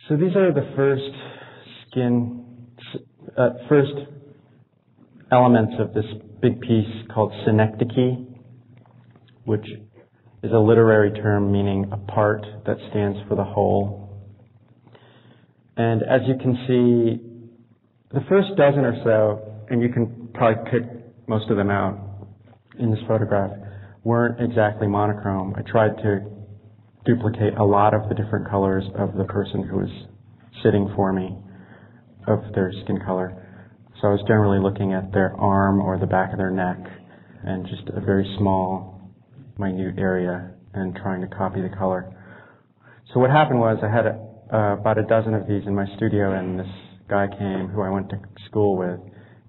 So these are the first elements of this big piece called synecdoche, which is a literary term meaning a part that stands for the whole. And as you can see, the first dozen or so, and you can probably pick most of them out in this photograph, weren't exactly monochrome. I tried to duplicate a lot of the different colors of the person who was sitting for me, of their skin color. So I was generally looking at their arm or the back of their neck and just a very small, minute area and trying to copy the color. So what happened was I had about a dozen of these in my studio, and this guy came who I went to school with,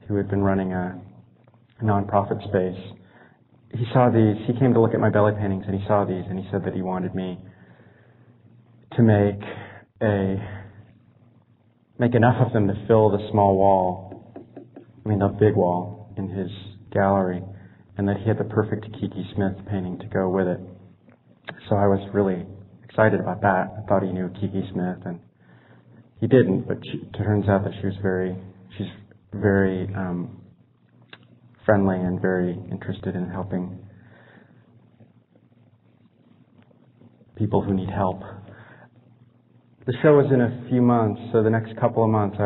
who had been running a nonprofit space. He saw these, he came to look at my belly paintings, and he saw these, and he said that he wanted me to make enough of them to fill the small wall, the big wall in his gallery, and that he had the perfect Kiki Smith painting to go with it. So I was really excited about that. I thought he knew Kiki Smith, and he didn't, but it turns out that she's very friendly and very interested in helping people who need help. The show was in a few months, so the next couple of months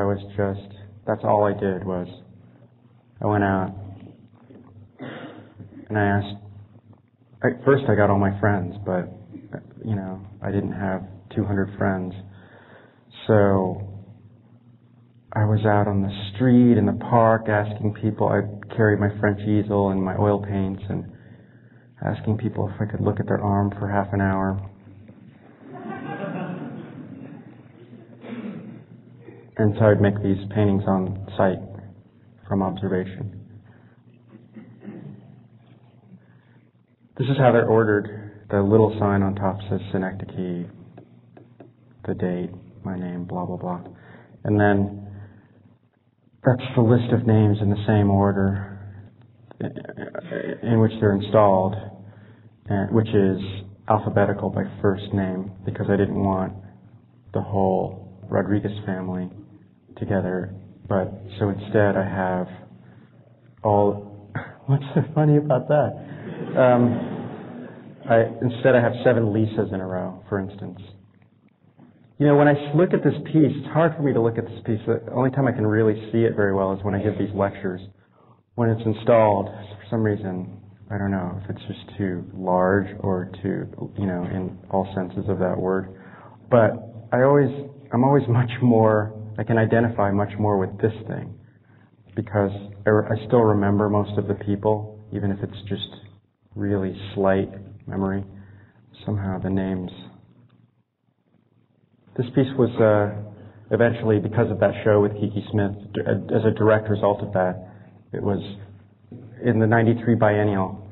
that's all I did was I went out and I asked, first I got all my friends, but I didn't have 200 friends. So I was out on the street, in the park, asking people. I carried my French easel and my oil paints and asking people if I could look at their arm for half an hour. And so I'd make these paintings on site from observation. This is how they're ordered. The little sign on top says synecdoche, the date, my name, blah, blah, blah. And then that's the list of names in the same order in which they're installed, which is alphabetical by first name, because I didn't want the whole Rodriguez family together. But so instead I have what's so funny about that? Instead I have 7 Lisas in a row, for instance. When I look at this piece, it's hard for me to look at this piece. The only time I can really see it very well is when I give these lectures. When it's installed, for some reason, I don't know if it's just too large or too, in all senses of that word. But I'm always much more, I can identify much more with this thing, because I still remember most of the people, even if it's just really slight memory. Somehow the names. This piece was eventually, because of that show with Kiki Smith, as a direct result of that, it was in the '93 biennial.